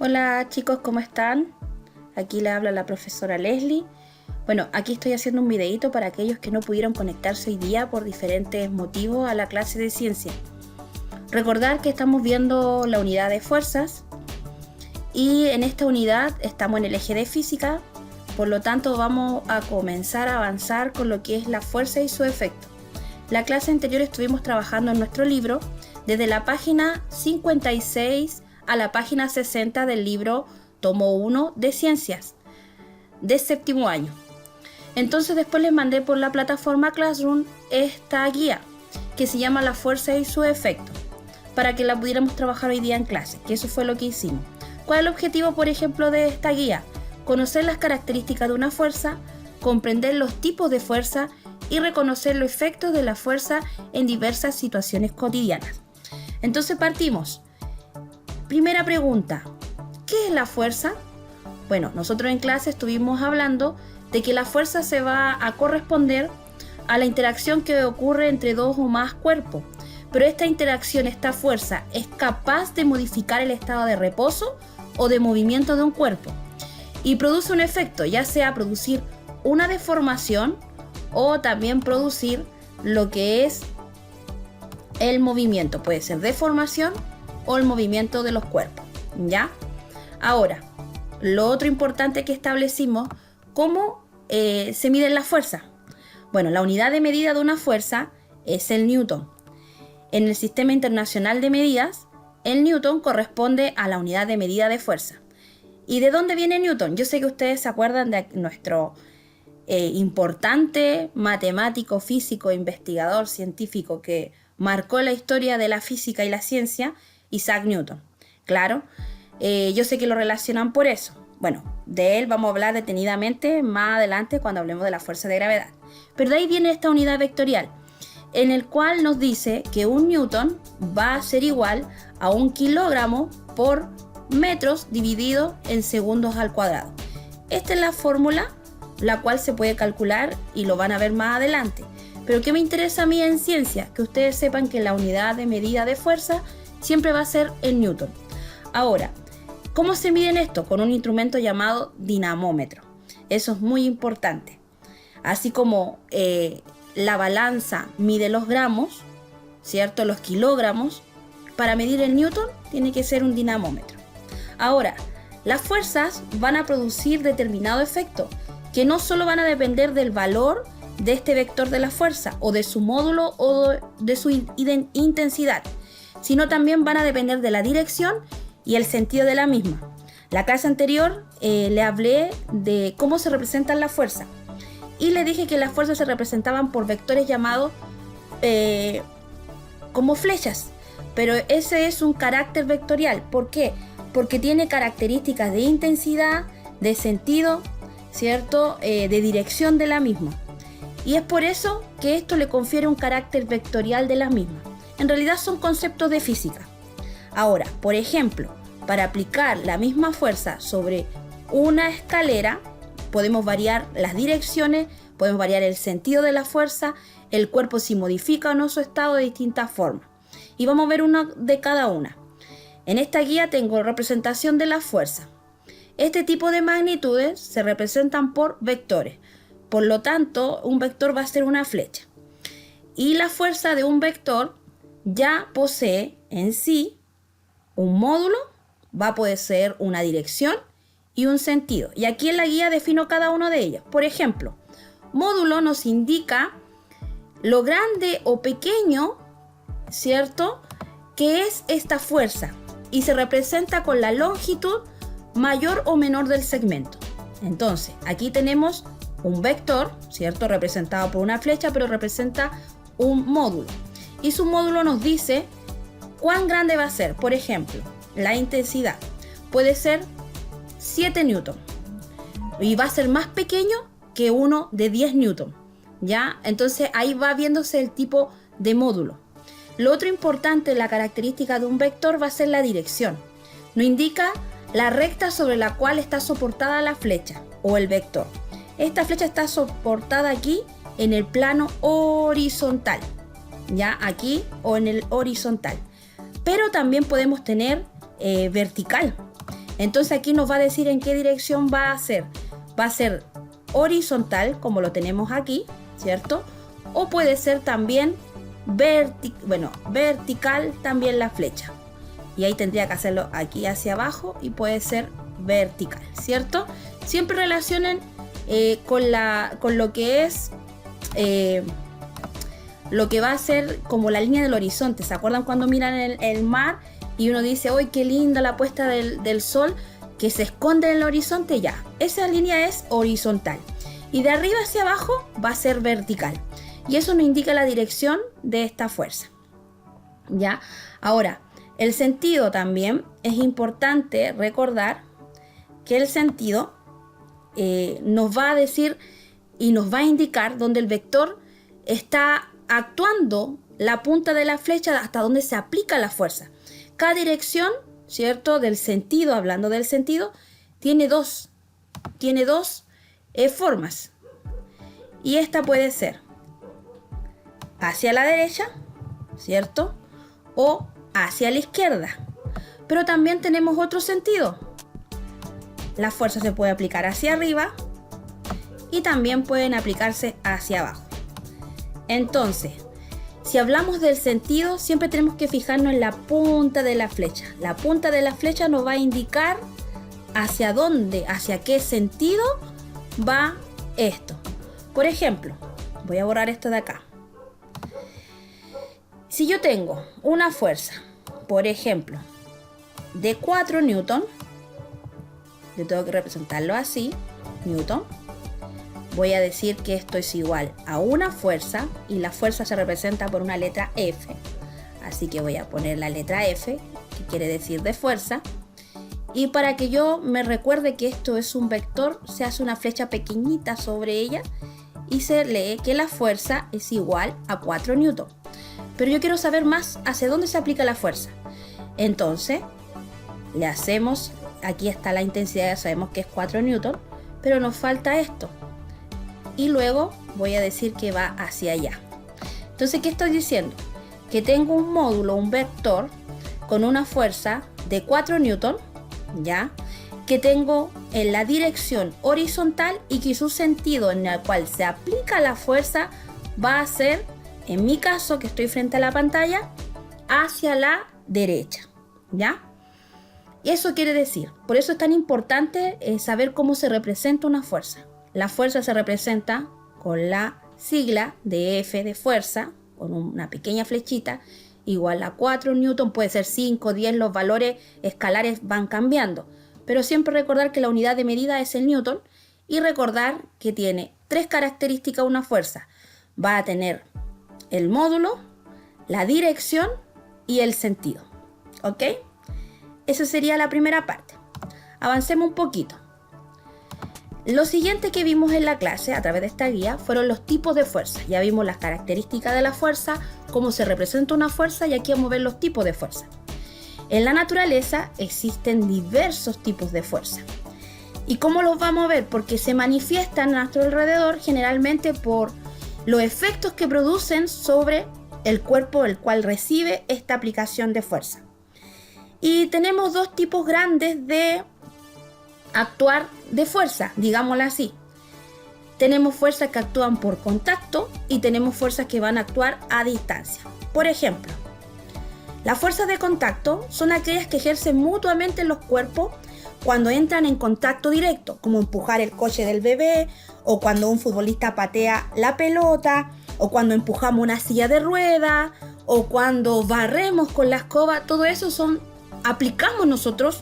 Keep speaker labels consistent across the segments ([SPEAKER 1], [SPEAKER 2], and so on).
[SPEAKER 1] Hola chicos, ¿cómo están? Aquí le habla la profesora Leslie. Bueno, aquí estoy haciendo un videito para aquellos que no pudieron conectarse hoy día por diferentes motivos a la clase de ciencia. Recordar que estamos viendo la unidad de fuerzas y en esta unidad estamos en el eje de física, por lo tanto vamos a comenzar a avanzar con lo que es la fuerza y su efecto. La clase anterior estuvimos trabajando en nuestro libro desde la página 56 a la página 60 del libro tomo 1 de ciencias de séptimo año. Entonces después les mandé por la plataforma Classroom esta guía que se llama la fuerza y su efecto para que la pudiéramos trabajar hoy día en clase, que eso fue lo que hicimos. ¿Cuál es el objetivo, por ejemplo, de esta guía? Conocer las características de una fuerza, comprender los tipos de fuerza y reconocer los efectos de la fuerza en diversas situaciones cotidianas. Entonces partimos. Primera pregunta, ¿qué es la fuerza? Bueno, nosotros en clase estuvimos hablando de que la fuerza se va a corresponder a la interacción que ocurre entre dos o más cuerpos. Pero esta interacción, esta fuerza, es capaz de modificar el estado de reposo o de movimiento de un cuerpo. Y produce un efecto, ya sea producir una deformación o también producir lo que es el movimiento. Puede ser deformación o el movimiento de los cuerpos, ¿ya? Ahora, lo otro importante que establecimos, ¿cómo se mide la fuerza? Bueno, la unidad de medida de una fuerza es el newton. En el Sistema Internacional de Medidas, el newton corresponde a la unidad de medida de fuerza. ¿Y de dónde viene newton? Yo sé que ustedes se acuerdan de nuestro importante matemático, físico, investigador, científico que marcó la historia de la física y la ciencia, Isaac Newton. Claro, yo sé que lo relacionan por eso. Bueno, de él vamos a hablar detenidamente más adelante cuando hablemos de la fuerza de gravedad. Pero de ahí viene esta unidad vectorial, en el cual nos dice que un newton va a ser igual a 1 kilogramo por metros dividido en segundos al cuadrado. Esta es la fórmula, la cual se puede calcular y lo van a ver más adelante. Pero ¿qué me interesa a mí en ciencia? Que ustedes sepan que la unidad de medida de fuerza siempre va a ser el newton. Ahora, ¿cómo se mide esto? Con un instrumento llamado dinamómetro. Eso es muy importante. Así como la balanza mide los gramos, ¿cierto? Los kilogramos. Para medir el newton tiene que ser un dinamómetro. Ahora, las fuerzas van a producir determinado efecto que no solo van a depender del valor de este vector de la fuerza o de su módulo o de su intensidad, sino también van a depender de la dirección y el sentido de la misma. La clase anterior le hablé de cómo se representan las fuerzas y le dije que las fuerzas se representaban por vectores llamados como flechas, pero ese es un carácter vectorial. ¿Por qué? Porque tiene características de intensidad, de sentido, ¿cierto? De dirección de la misma. Y es por eso que esto le confiere un carácter vectorial de la misma. En realidad son conceptos de física. Ahora, por ejemplo, para aplicar la misma fuerza sobre una escalera, podemos variar las direcciones, podemos variar el sentido de la fuerza, el cuerpo si modifica o no su estado de distintas formas. Y vamos a ver una de cada una. En esta guía tengo representación de la fuerza. Este tipo de magnitudes se representan por vectores. Por lo tanto, un vector va a ser una flecha. Y la fuerza de un vector ya posee en sí un módulo, va a poder ser una dirección y un sentido. Y aquí en la guía defino cada uno de ellos. Por ejemplo, módulo nos indica lo grande o pequeño, ¿cierto?, que es esta fuerza y se representa con la longitud mayor o menor del segmento. Entonces, aquí tenemos un vector, ¿cierto?, representado por una flecha, pero representa un módulo. Y su módulo nos dice cuán grande va a ser. Por ejemplo, la intensidad puede ser 7 newton y va a ser más pequeño que uno de 10 newton, ¿ya? Entonces ahí va viéndose el tipo de módulo. Lo otro importante, la característica de un vector va a ser la dirección. Nos indica la recta sobre la cual está soportada la flecha o el vector. Esta flecha está soportada aquí en el plano horizontal, ya aquí o en el horizontal. Pero también podemos tener vertical. Entonces aquí nos va a decir en qué dirección va a ser. Va a ser horizontal, como lo tenemos aquí, ¿cierto? O puede ser también vertical también la flecha. Y ahí tendría que hacerlo aquí hacia abajo y puede ser vertical, ¿cierto? Siempre relacionen con lo que es lo que va a ser como la línea del horizonte. ¿Se acuerdan cuando miran el mar y uno dice, ¡ay, qué linda la puesta del sol que se esconde en el horizonte! Ya, esa línea es horizontal. Y de arriba hacia abajo va a ser vertical. Y eso nos indica la dirección de esta fuerza. ¿Ya? Ahora, el sentido también es importante recordar que el sentido nos va a decir y nos va a indicar dónde el vector está actuando la punta de la flecha hasta donde se aplica la fuerza. Cada dirección, ¿cierto? Del sentido, hablando del sentido, tiene dos formas. Y esta puede ser hacia la derecha, ¿cierto? O hacia la izquierda. Pero también tenemos otro sentido. La fuerza se puede aplicar hacia arriba y también pueden aplicarse hacia abajo. Entonces, si hablamos del sentido, siempre tenemos que fijarnos en la punta de la flecha. La punta de la flecha nos va a indicar hacia dónde, hacia qué sentido va esto. Por ejemplo, voy a borrar esto de acá. Si yo tengo una fuerza, por ejemplo, de 4 newton, yo tengo que representarlo así, newton. Voy a decir que esto es igual a una fuerza y la fuerza se representa por una letra F. Así que voy a poner la letra F, que quiere decir de fuerza. Y para que yo me recuerde que esto es un vector, se hace una flecha pequeñita sobre ella y se lee que la fuerza es igual a 4 newton. Pero yo quiero saber más hacia dónde se aplica la fuerza. Entonces, le hacemos, aquí está la intensidad, ya sabemos que es 4 newton, pero nos falta esto. Y luego voy a decir que va hacia allá. Entonces, ¿qué estoy diciendo? Que tengo un módulo, un vector, con una fuerza de 4 newton, ¿ya? Que tengo en la dirección horizontal y que su sentido en el cual se aplica la fuerza va a ser, en mi caso, que estoy frente a la pantalla, hacia la derecha, ¿ya? Y eso quiere decir, por eso es tan importante saber cómo se representa una fuerza. La fuerza se representa con la sigla de F de fuerza, con una pequeña flechita, igual a 4 newton, puede ser 5, 10, los valores escalares van cambiando. Pero siempre recordar que la unidad de medida es el newton y recordar que tiene 3 características una fuerza. Va a tener el módulo, la dirección y el sentido. ¿Ok? Esa sería la primera parte. Avancemos un poquito. Lo siguiente que vimos en la clase a través de esta guía fueron los tipos de fuerza. Ya vimos las características de la fuerza, cómo se representa una fuerza y aquí vamos a ver los tipos de fuerza. En la naturaleza existen diversos tipos de fuerza. ¿Y cómo los vamos a ver? Porque se manifiestan a nuestro alrededor generalmente por los efectos que producen sobre el cuerpo el cual recibe esta aplicación de fuerza. Y tenemos dos tipos grandes de actuar de fuerza, digámoslo así. Tenemos fuerzas que actúan por contacto y tenemos fuerzas que van a actuar a distancia. Por ejemplo, las fuerzas de contacto son aquellas que ejercen mutuamente los cuerpos cuando entran en contacto directo, como empujar el coche del bebé, o cuando un futbolista patea la pelota, o cuando empujamos una silla de ruedas, o cuando barremos con la escoba. Todo eso aplicamos nosotros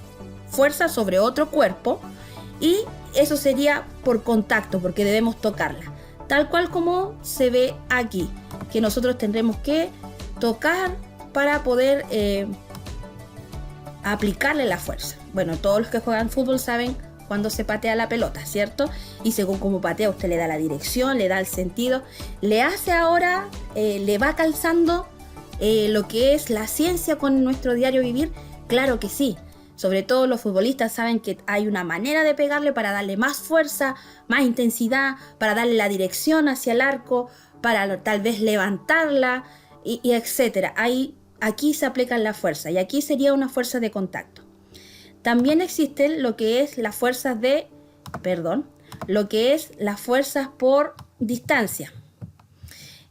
[SPEAKER 1] fuerza sobre otro cuerpo y eso sería por contacto porque debemos tocarla, tal cual como se ve aquí, que nosotros tendremos que tocar para poder aplicarle la fuerza. Bueno, todos los que juegan fútbol saben cuando se patea la pelota, ¿cierto? Y según cómo patea usted le da la dirección, le da el sentido, le hace ahora, le va calzando lo que es la ciencia con nuestro diario vivir. Claro que sí. Sobre todo los futbolistas saben que hay una manera de pegarle para darle más fuerza, más intensidad, para darle la dirección hacia el arco, para tal vez levantarla y etcétera. Aquí se aplica la fuerza y aquí sería una fuerza de contacto. también existen lo que es las fuerzas por distancia.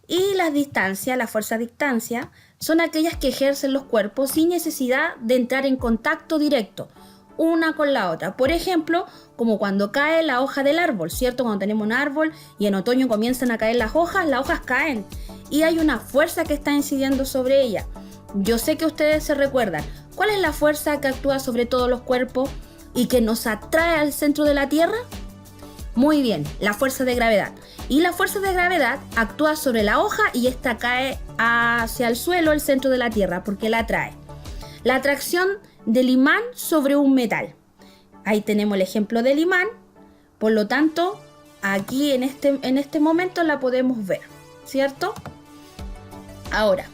[SPEAKER 1] Y las fuerzas de distancia, son aquellas que ejercen los cuerpos sin necesidad de entrar en contacto directo una con la otra. Por ejemplo, como cuando cae la hoja del árbol, ¿cierto? Cuando tenemos un árbol y en otoño comienzan a caer las hojas caen y hay una fuerza que está incidiendo sobre ella. Yo sé que ustedes se recuerdan. ¿Cuál es la fuerza que actúa sobre todos los cuerpos y que nos atrae al centro de la Tierra? Muy bien, la fuerza de gravedad. Y la fuerza de gravedad actúa sobre la hoja y esta cae hacia el suelo, el centro de la Tierra, porque la atrae. La atracción del imán sobre un metal. Ahí tenemos el ejemplo del imán. Por lo tanto, aquí en este momento la podemos ver, ¿cierto? Ahora,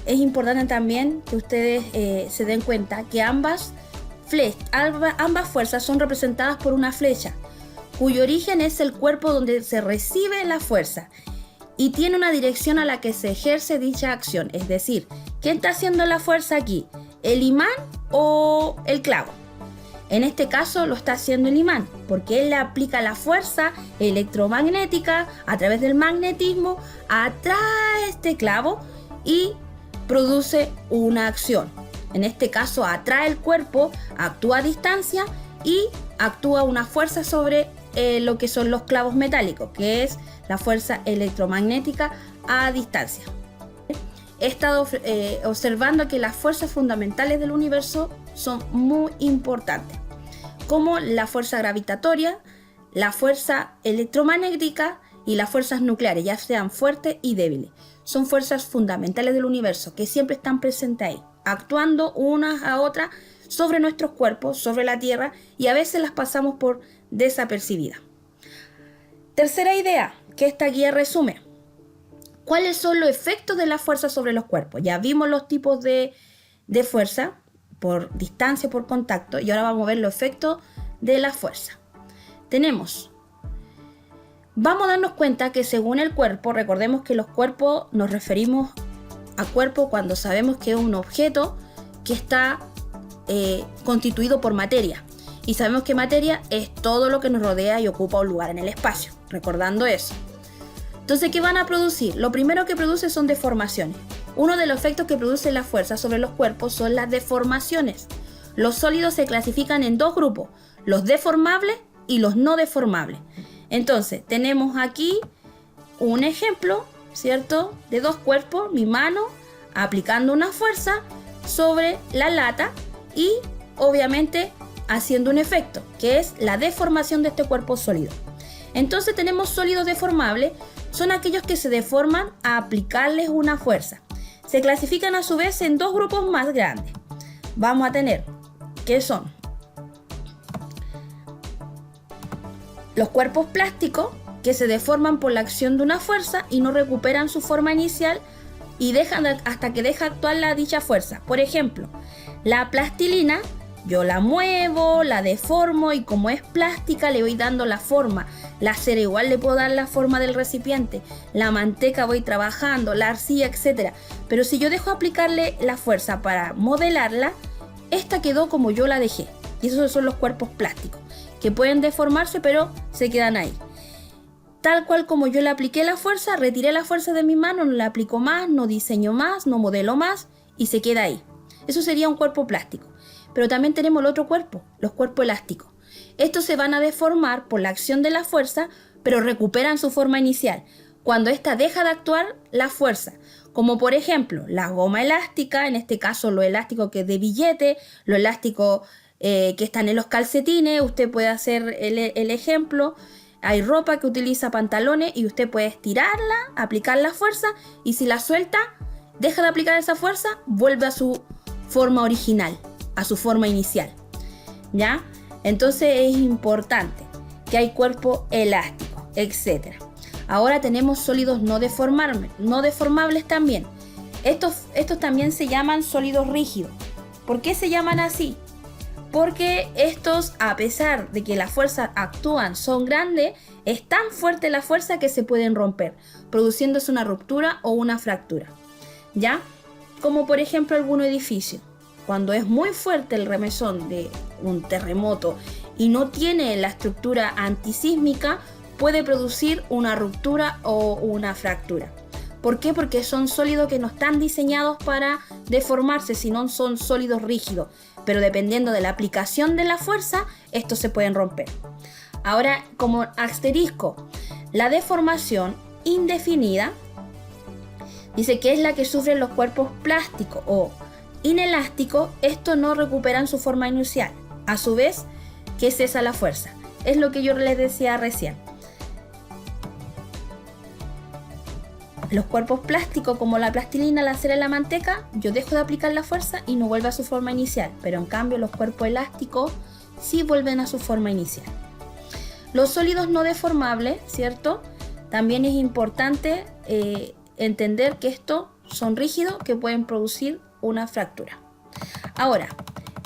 [SPEAKER 1] es importante también que ustedes se den cuenta que ambas fuerzas son representadas por una flecha, cuyo origen es el cuerpo donde se recibe la fuerza y tiene una dirección a la que se ejerce dicha acción. Es decir, ¿quién está haciendo la fuerza aquí? ¿El imán o el clavo? En este caso lo está haciendo el imán, porque él le aplica la fuerza electromagnética a través del magnetismo, atrae este clavo y produce una acción. En este caso atrae el cuerpo, actúa a distancia y actúa una fuerza sobre lo que son los clavos metálicos, que es la fuerza electromagnética a distancia. He estado observando que las fuerzas fundamentales del universo son muy importantes, como la fuerza gravitatoria, la fuerza electromagnética y las fuerzas nucleares, ya sean fuertes y débiles. Son fuerzas fundamentales del universo que siempre están presentes ahí, actuando unas a otras sobre nuestros cuerpos, sobre la Tierra, y a veces las pasamos por desapercibidas. Tercera idea que esta guía resume. ¿Cuáles son los efectos de la fuerza sobre los cuerpos? Ya vimos los tipos de fuerza, por distancia, por contacto, y ahora vamos a ver los efectos de la fuerza. Vamos a darnos cuenta que según el cuerpo, recordemos que los cuerpos nos referimos a cuerpo cuando sabemos que es un objeto que está constituido por materia. Y sabemos que materia es todo lo que nos rodea y ocupa un lugar en el espacio, recordando eso. Entonces, ¿qué van a producir? Lo primero que produce son deformaciones. Uno de los efectos que produce la fuerza sobre los cuerpos son las deformaciones. Los sólidos se clasifican en dos grupos, los deformables y los no deformables. Entonces, tenemos aquí un ejemplo, ¿cierto? De dos cuerpos, mi mano aplicando una fuerza sobre la lata y obviamente haciendo un efecto, que es la deformación de este cuerpo sólido. Entonces tenemos sólidos deformables, son aquellos que se deforman a aplicarles una fuerza. Se clasifican a su vez en dos grupos más grandes. Vamos a tener, ¿qué son? Los cuerpos plásticos, que se deforman por la acción de una fuerza y no recuperan su forma inicial y dejan hasta que deja actuar la dicha fuerza. Por ejemplo, la plastilina, yo la muevo, la deformo y como es plástica le voy dando la forma. La cera igual le puedo dar la forma del recipiente. La manteca voy trabajando, la arcilla, etc. Pero si yo dejo aplicarle la fuerza para modelarla, esta quedó como yo la dejé. Y esos son los cuerpos plásticos, que pueden deformarse pero se quedan ahí. Tal cual como yo le apliqué la fuerza, retiré la fuerza de mi mano, no la aplico más, no diseño más, no modelo más y se queda ahí. Eso sería un cuerpo plástico. Pero también tenemos el otro cuerpo, los cuerpos elásticos. Estos se van a deformar por la acción de la fuerza, pero recuperan su forma inicial, cuando ésta deja de actuar la fuerza. Como por ejemplo, la goma elástica, en este caso lo elástico que es de billete, lo elástico que están en los calcetines, usted puede hacer el ejemplo. Hay ropa que utiliza pantalones y usted puede estirarla, aplicar la fuerza y si la suelta, deja de aplicar esa fuerza, vuelve a su forma original, a su forma inicial, ¿ya? Entonces es importante que hay cuerpo elástico, etc. Ahora tenemos sólidos no deformables también. Estos también se llaman sólidos rígidos. ¿Por qué se llaman así? Porque estos, a pesar de que las fuerzas actúan, son grandes, es tan fuerte la fuerza que se pueden romper, produciéndose una ruptura o una fractura, ¿ya? Como por ejemplo algún edificio. cuando es muy fuerte el remesón de un terremoto y no tiene la estructura antisísmica, puede producir una ruptura o una fractura. ¿Por qué? Porque son sólidos que no están diseñados para deformarse, sino son sólidos rígidos. Pero dependiendo de la aplicación de la fuerza, estos se pueden romper. Ahora, como asterisco, la deformación indefinida dice que es la que sufren los cuerpos plásticos o inelásticos. Estos no recuperan su forma inicial. A su vez, que cesa la fuerza. Es lo que yo les decía recién. Los cuerpos plásticos como la plastilina, la cera y la manteca, yo dejo de aplicar la fuerza y no vuelve a su forma inicial. Pero en cambio los cuerpos elásticos sí vuelven a su forma inicial. Los sólidos no deformables, ¿cierto? También es importante entender que estos son rígidos que pueden producir una fractura. Ahora,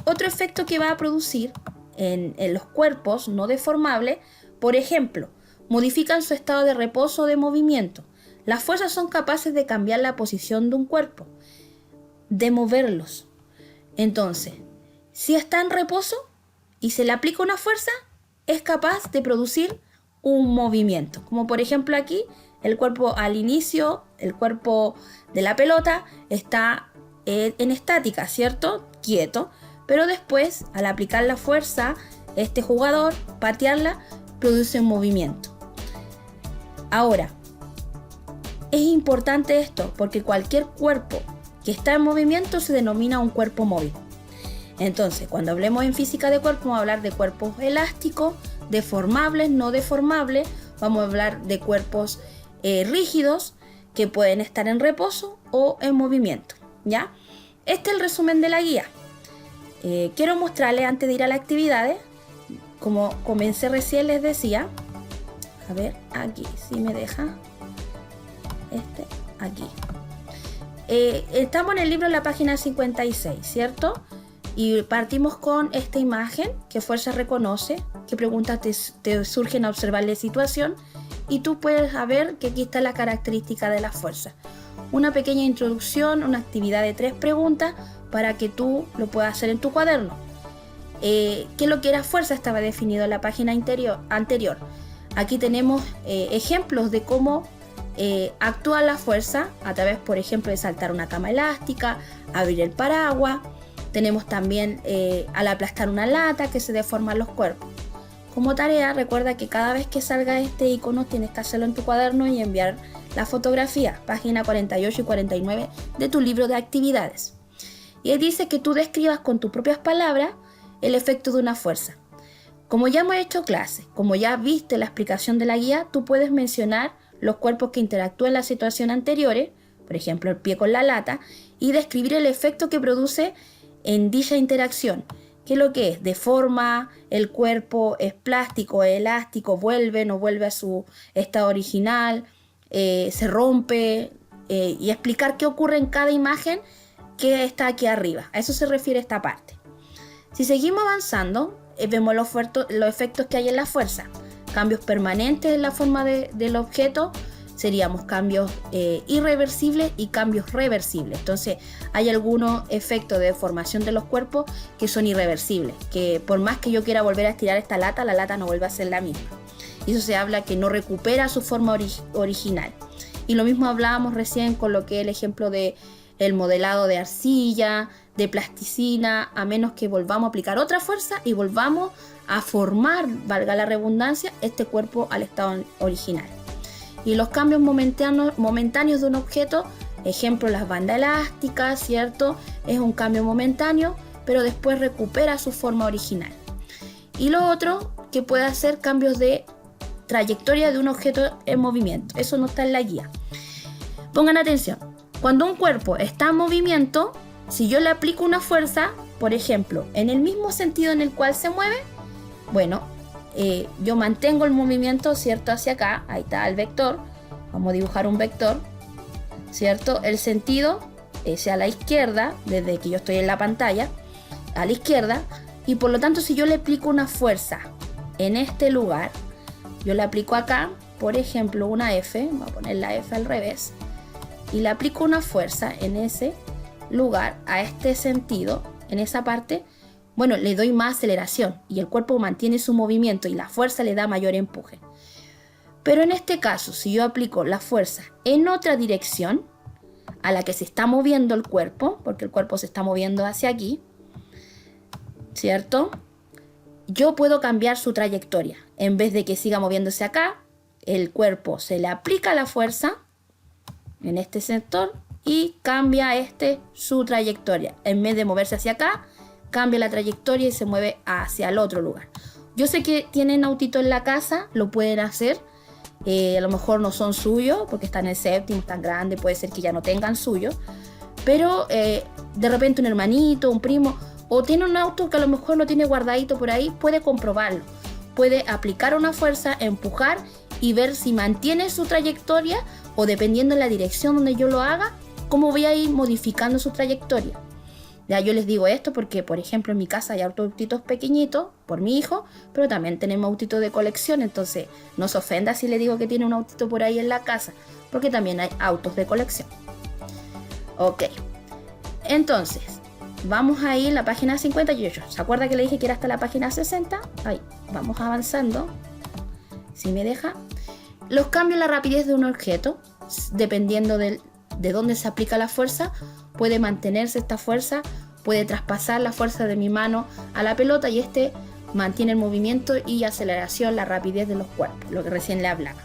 [SPEAKER 1] otro efecto que va a producir en los cuerpos no deformables, por ejemplo, modifican su estado de reposo o de movimiento. Las fuerzas son capaces de cambiar la posición de un cuerpo, de moverlos. Entonces, si está en reposo y se le aplica una fuerza, es capaz de producir un movimiento. Como por ejemplo aquí, el cuerpo al inicio, el cuerpo de la pelota está en estática, ¿cierto? Quieto. Pero después, al aplicar la fuerza, este jugador, patearla, produce un movimiento. Ahora, es importante esto porque cualquier cuerpo que está en movimiento se denomina un cuerpo móvil. Entonces, cuando hablemos en física de cuerpo, vamos a hablar de cuerpos elásticos, deformables, no deformables. Vamos a hablar de cuerpos rígidos que pueden estar en reposo o en movimiento, ¿ya? Este es el resumen de la guía. Quiero mostrarles antes de ir a las actividades, como comencé recién les decía. A ver, aquí, si me deja. Aquí. Estamos en el libro en la página 56, ¿cierto? Y partimos con esta imagen, ¿qué fuerza reconoce? ¿Qué preguntas te surgen a observar la situación? Y tú puedes ver que aquí está la característica de la fuerza. Una pequeña introducción, una actividad de 3 preguntas para que tú lo puedas hacer en tu cuaderno. ¿Qué es lo que era fuerza? Estaba definido en la página anterior. Aquí tenemos ejemplos de cómo actúa la fuerza a través, por ejemplo, de saltar una cama elástica, abrir el paraguas. Tenemos también al aplastar una lata que se deforman los cuerpos. Como tarea, recuerda que cada vez que salga este icono tienes que hacerlo en tu cuaderno y enviar la fotografía, página 48 y 49 de tu libro de actividades. Y él dice que tú describas con tus propias palabras el efecto de una fuerza. Como ya hemos hecho clase, como ya viste la explicación de la guía, tú puedes mencionar los cuerpos que interactúan en las situaciones anteriores, por ejemplo el pie con la lata, y describir el efecto que produce en dicha interacción. ¿Qué es lo que es? Deforma, el cuerpo es plástico, es elástico, vuelve, no vuelve a su estado original, se rompe, y explicar qué ocurre en cada imagen que está aquí arriba. A eso se refiere esta parte. Si seguimos avanzando, vemos los efectos que hay en la fuerza. Cambios permanentes en la forma del objeto, seríamos cambios irreversibles y cambios reversibles. Entonces hay algunos efectos de deformación de los cuerpos que son irreversibles, que por más que yo quiera volver a estirar esta lata, la lata no vuelve a ser la misma. Y eso se habla que no recupera su forma original. Y lo mismo hablábamos recién con lo que es el ejemplo de el modelado de arcilla, de plasticina, a menos que volvamos a aplicar otra fuerza y volvamos a formar, valga la redundancia, este cuerpo al estado original. Y los cambios momentáneos de un objeto, ejemplo las bandas elásticas, ¿cierto? Es un cambio momentáneo, pero después recupera su forma original. Y lo otro, que puede hacer cambios de trayectoria de un objeto en movimiento. Eso no está en la guía. Pongan atención. Cuando un cuerpo está en movimiento, si yo le aplico una fuerza, por ejemplo, en el mismo sentido en el cual se mueve, bueno, yo mantengo el movimiento, ¿cierto? Hacia acá, ahí está el vector, vamos a dibujar un vector, ¿cierto? El sentido es a la izquierda, desde que yo estoy en la pantalla, a la izquierda, y por lo tanto si yo le aplico una fuerza en este lugar, yo le aplico acá, por ejemplo, una F, voy a poner la F al revés, y le aplico una fuerza en ese lugar, a este sentido, en esa parte, bueno, le doy más aceleración y el cuerpo mantiene su movimiento y la fuerza le da mayor empuje. Pero en este caso, si yo aplico la fuerza en otra dirección a la que se está moviendo el cuerpo, porque el cuerpo se está moviendo hacia aquí, ¿cierto? Yo puedo cambiar su trayectoria. En vez de que siga moviéndose acá, el cuerpo se le aplica la fuerza en este sector y cambia su trayectoria. En vez de moverse hacia acá, cambia la trayectoria y se mueve hacia el otro lugar. Yo sé que tienen autito en la casa, lo pueden hacer. A lo mejor no son suyos porque están en el séptimo, están grandes, puede ser que ya no tengan suyo. Pero de repente un hermanito, un primo, o tiene un auto que a lo mejor lo tiene guardadito por ahí, puede comprobarlo. Puede aplicar una fuerza, empujar y ver si mantiene su trayectoria o dependiendo de la dirección donde yo lo haga, cómo voy a ir modificando su trayectoria. Ya yo les digo esto porque, por ejemplo, en mi casa hay autitos pequeñitos por mi hijo, pero también tenemos autitos de colección, entonces no se ofenda si le digo que tiene un autito por ahí en la casa, porque también hay autos de colección. Ok, entonces vamos a ir a la página 58. ¿Se acuerda que le dije que era hasta la página 60? Ahí, vamos avanzando. Si me deja. Los cambios en la rapidez de un objeto, dependiendo de dónde se aplica la fuerza, puede mantenerse esta fuerza, puede traspasar la fuerza de mi mano a la pelota y mantiene el movimiento y aceleración, la rapidez de los cuerpos, lo que recién le hablaba.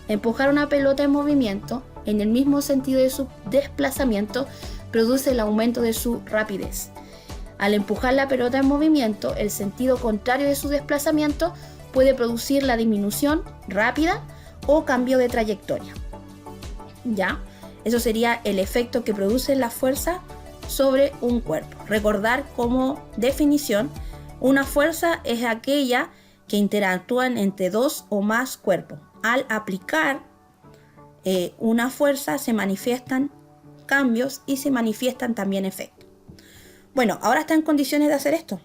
[SPEAKER 1] Empujar una pelota en movimiento en el mismo sentido de su desplazamiento produce el aumento de su rapidez. Al empujar la pelota en movimiento, el sentido contrario de su desplazamiento puede producir la disminución rápida o cambio de trayectoria. ¿Ya? Eso sería el efecto que produce la fuerza sobre un cuerpo. Recordar como definición, una fuerza es aquella que interactúan entre dos o más cuerpos. Al aplicar una fuerza se manifiestan cambios y se manifiestan también efectos. Bueno, ahora está en condiciones de hacer esto.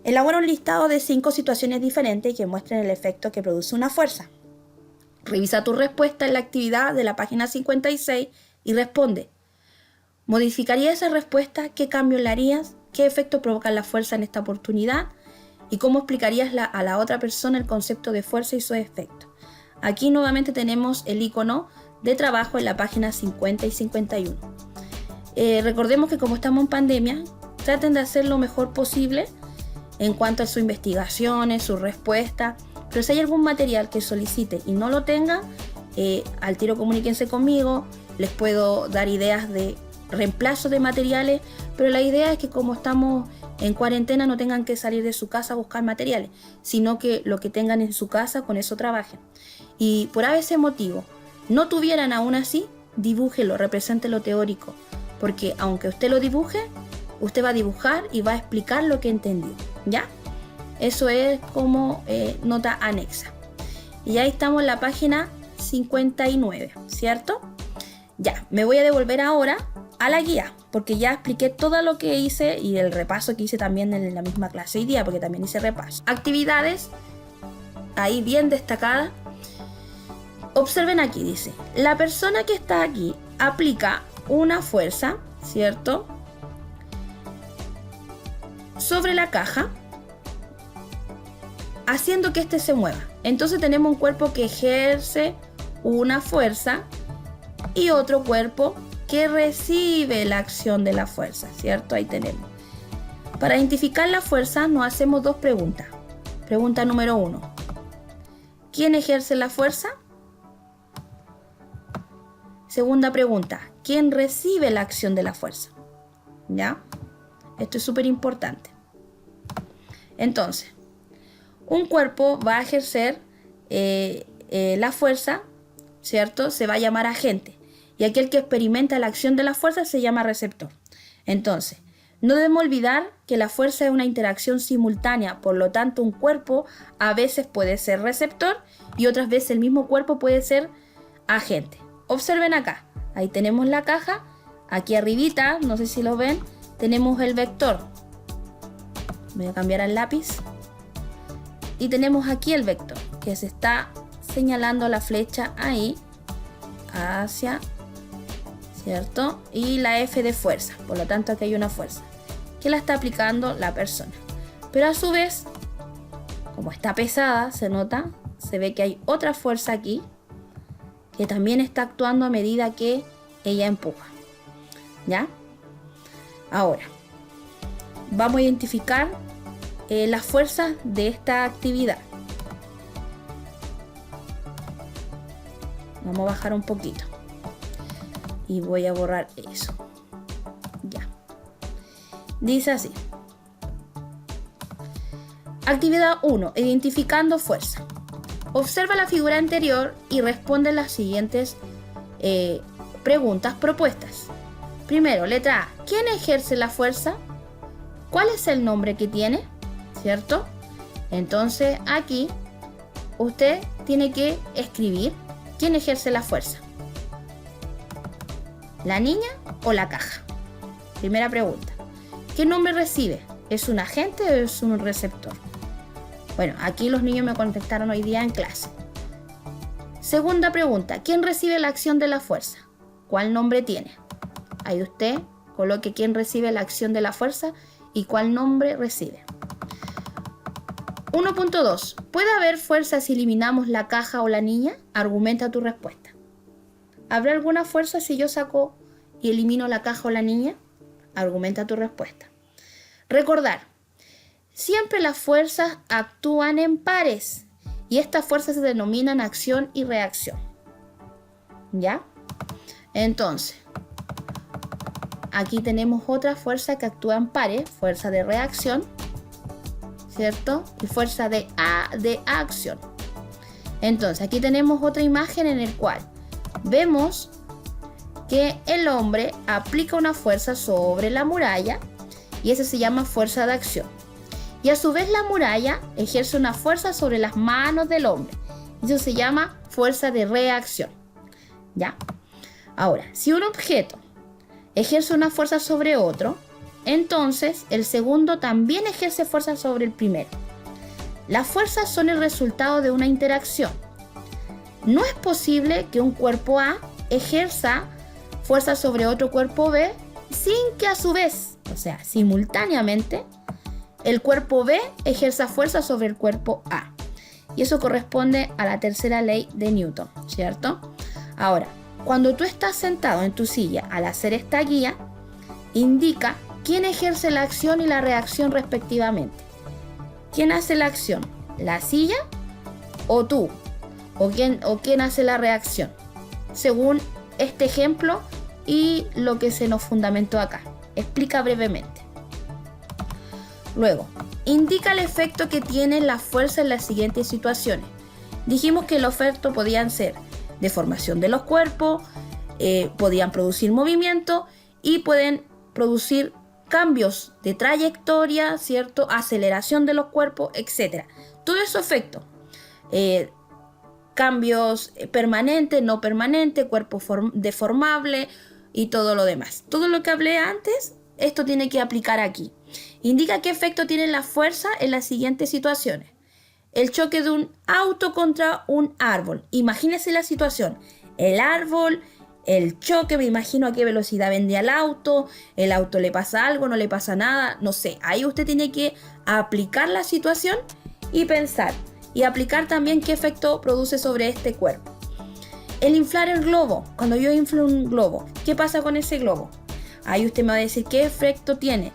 [SPEAKER 1] Elabora un listado de 5 situaciones diferentes que muestren el efecto que produce una fuerza. Revisa tu respuesta en la actividad de la página 56 y responde. ¿Modificaría esa respuesta? ¿Qué cambio le harías? ¿Qué efecto provoca la fuerza en esta oportunidad? ¿Y cómo explicarías a la otra persona el concepto de fuerza y sus efectos? Aquí nuevamente tenemos el icono de trabajo en la página 50 y 51. Recordemos que como estamos en pandemia, traten de hacer lo mejor posible en cuanto a sus investigaciones, sus respuestas. Pero si hay algún material que solicite y no lo tenga, al tiro comuníquense conmigo, les puedo dar ideas de reemplazo de materiales, pero la idea es que como estamos en cuarentena no tengan que salir de su casa a buscar materiales, sino que lo que tengan en su casa, con eso trabajen. Y por ese motivo, no tuvieran aún así, dibújelo, represente lo teórico, porque aunque usted lo dibuje, usted va a dibujar y va a explicar lo que entendió, ¿ya? Eso es como nota anexa. Y ahí estamos en la página 59, ¿cierto? Ya, me voy a devolver ahora a la guía, porque ya expliqué todo lo que hice y el repaso que hice también en la misma clase hoy día, porque también hice repaso. Actividades, ahí bien destacadas. Observen aquí, dice, la persona que está aquí aplica una fuerza, ¿cierto?, sobre la caja, haciendo que éste se mueva. Entonces tenemos un cuerpo que ejerce una fuerza y otro cuerpo que recibe la acción de la fuerza, ¿cierto? Ahí tenemos. Para identificar la fuerza nos hacemos 2 preguntas. Pregunta número 1. ¿Quién ejerce la fuerza? Segunda pregunta. ¿Quién recibe la acción de la fuerza? ¿Ya? Esto es súper importante. Entonces, un cuerpo va a ejercer la fuerza, ¿cierto? Se va a llamar agente. Y aquel que experimenta la acción de la fuerza se llama receptor. Entonces, no debemos olvidar que la fuerza es una interacción simultánea. Por lo tanto, un cuerpo a veces puede ser receptor y otras veces el mismo cuerpo puede ser agente. Observen acá. Ahí tenemos la caja. Aquí arribita, no sé si lo ven, tenemos el vector. Voy a cambiar al lápiz. Y tenemos aquí el vector, que se está señalando la flecha ahí, hacia, ¿cierto? Y la F de fuerza, por lo tanto aquí hay una fuerza. que la está aplicando la persona. Pero a su vez, como está pesada, se nota, se ve que hay otra fuerza aquí que también está actuando a medida que ella empuja. ¿Ya? Ahora, vamos a identificar las fuerzas de esta actividad. Vamos a bajar un poquito. Y voy a borrar eso. Ya. Dice así. Actividad 1. Identificando fuerza. Observa la figura anterior y responde las siguientes preguntas propuestas. Primero, letra A. ¿Quién ejerce la fuerza? ¿Cuál es el nombre que tiene? ¿Cierto? Entonces aquí usted tiene que escribir quién ejerce la fuerza. ¿La niña o la caja? Primera pregunta. ¿Qué nombre recibe? ¿Es un agente o es un receptor? Bueno, aquí los niños me contestaron hoy día en clase. Segunda pregunta. ¿Quién recibe la acción de la fuerza? ¿Cuál nombre tiene? Ahí usted coloque quién recibe la acción de la fuerza y cuál nombre recibe. 1.2. ¿Puede haber fuerza si eliminamos la caja o la niña? Argumenta tu respuesta. ¿Habrá alguna fuerza si yo saco y elimino la caja o la niña? Argumenta tu respuesta. Recordar. Siempre las fuerzas actúan en pares y estas fuerzas se denominan acción y reacción. ¿Ya? Entonces, aquí tenemos otra fuerza que actúa en pares, fuerza de reacción, ¿cierto? Y fuerza de acción. Entonces, aquí tenemos otra imagen en el cual vemos que el hombre aplica una fuerza sobre la muralla y esa se llama fuerza de acción. Y a su vez la muralla ejerce una fuerza sobre las manos del hombre. Eso se llama fuerza de reacción. ¿Ya? Ahora, si un objeto ejerce una fuerza sobre otro, entonces el segundo también ejerce fuerza sobre el primero. Las fuerzas son el resultado de una interacción. No es posible que un cuerpo A ejerza fuerza sobre otro cuerpo B sin que a su vez, o sea, simultáneamente, el cuerpo B ejerza fuerza sobre el cuerpo A. Y eso corresponde a la tercera ley de Newton, ¿cierto? Ahora, cuando tú estás sentado en tu silla al hacer esta guía, indica quién ejerce la acción y la reacción respectivamente. ¿Quién hace la acción? ¿La silla o tú? ¿O quién hace la reacción? Según este ejemplo y lo que se nos fundamentó acá. Explica brevemente. Luego, indica el efecto que tiene la fuerza en las siguientes situaciones. Dijimos que los efectos podían ser deformación de los cuerpos, podían producir movimiento y pueden producir cambios de trayectoria, ¿cierto? Aceleración de los cuerpos, etc. Todo esos efectos. Cambios permanentes, no permanentes, cuerpo deformable y todo lo demás. Todo lo que hablé antes, esto tiene que aplicar aquí. Indica qué efecto tiene la fuerza en las siguientes situaciones. El choque de un auto contra un árbol. Imagínese la situación. El árbol, el choque, me imagino a qué velocidad vendía el auto le pasa algo, no le pasa nada, no sé. Ahí usted tiene que aplicar la situación y pensar. Y aplicar también qué efecto produce sobre este cuerpo. El inflar el globo. Cuando yo inflo un globo, ¿qué pasa con ese globo? Ahí usted me va a decir qué efecto tiene.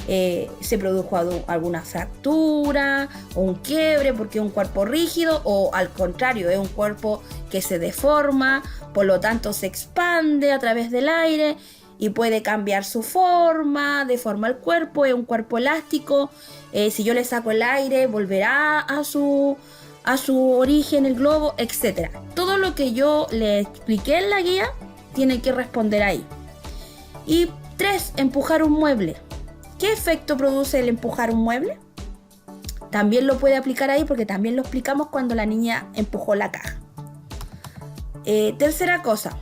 [SPEAKER 1] Se produjo alguna fractura o un quiebre porque es un cuerpo rígido, o al contrario, es un cuerpo que se deforma, por lo tanto se expande a través del aire y puede cambiar su forma, deforma el cuerpo, es un cuerpo elástico. Si yo le saco el aire, volverá a su origen el globo, etc. Todo lo que yo le expliqué en la guía tiene que responder ahí. Y 3, empujar un mueble. ¿Qué efecto produce el empujar un mueble? También lo puede aplicar ahí porque también lo explicamos cuando la niña empujó la caja. Tercera cosa.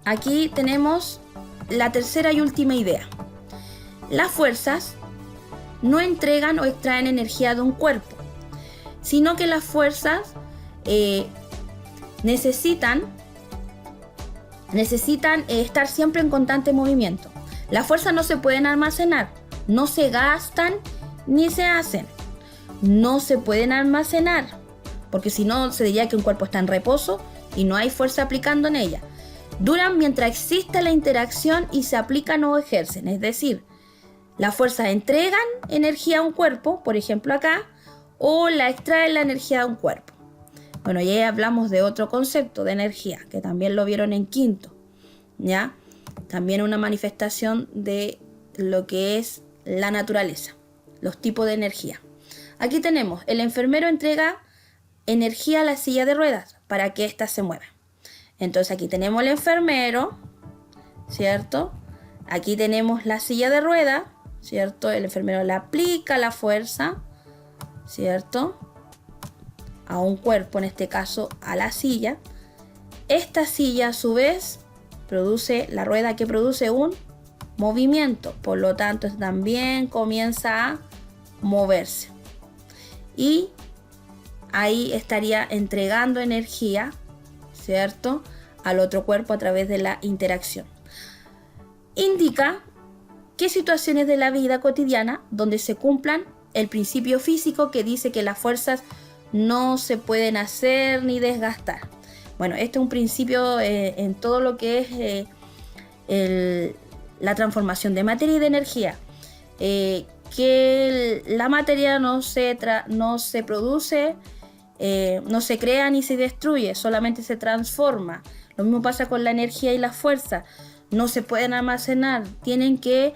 [SPEAKER 1] Aquí tenemos la tercera y última idea. Las fuerzas no entregan o extraen energía de un cuerpo, sino que las fuerzas necesitan estar siempre en constante movimiento. Las fuerzas no se pueden almacenar, no se gastan ni se hacen. No se pueden almacenar, porque si no se diría que un cuerpo está en reposo y no hay fuerza aplicando en ella. Duran mientras exista la interacción y se aplican o ejercen, es decir, las fuerzas entregan energía a un cuerpo, por ejemplo acá, o la extraen la energía de un cuerpo. Bueno, ya hablamos de otro concepto de energía, que también lo vieron en quinto, ¿ya? También una manifestación de lo que es la naturaleza, los tipos de energía. Aquí tenemos, el enfermero entrega energía a la silla de ruedas para que ésta se mueva. Entonces aquí tenemos el enfermero, ¿cierto? Aquí tenemos la silla de ruedas, ¿cierto? El enfermero le aplica la fuerza, ¿cierto? A un cuerpo, en este caso a la silla. Esta silla a su vez produce la rueda que produce un movimiento, por lo tanto también comienza a moverse. Y ahí estaría entregando energía, ¿cierto?, al otro cuerpo a través de la interacción. Indica qué situaciones de la vida cotidiana donde se cumplan el principio físico que dice que las fuerzas no se pueden hacer ni desgastar. Bueno, este es un principio en todo lo que es la transformación de materia y de energía. Que la materia no se produce, no se crea ni se destruye, solamente se transforma. Lo mismo pasa con la energía y la fuerza. No se pueden almacenar, tienen que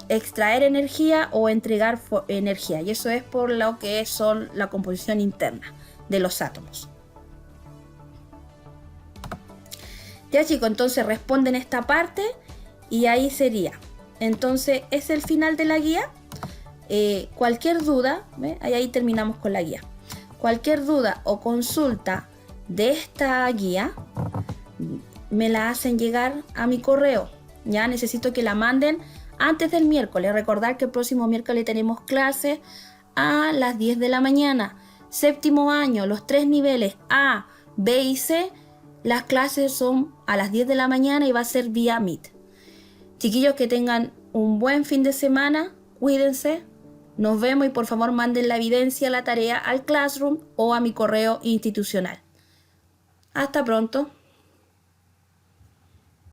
[SPEAKER 1] extraer energía o entregar energía. Y eso es por lo que son la composición interna de los átomos. Ya chicos, entonces responden esta parte y ahí sería. Entonces es el final de la guía. Cualquier duda, ¿ve? Ahí terminamos con la guía. Cualquier duda o consulta de esta guía me la hacen llegar a mi correo. Ya necesito que la manden antes del miércoles. Recordar que el próximo miércoles tenemos clases a las 10 de la mañana. Séptimo año, los 3 niveles A, B y C. Las clases son a las 10 de la mañana y va a ser vía Meet. Chiquillos, que tengan un buen fin de semana. Cuídense. Nos vemos y por favor manden la evidencia, la tarea al Classroom o a mi correo institucional. Hasta pronto.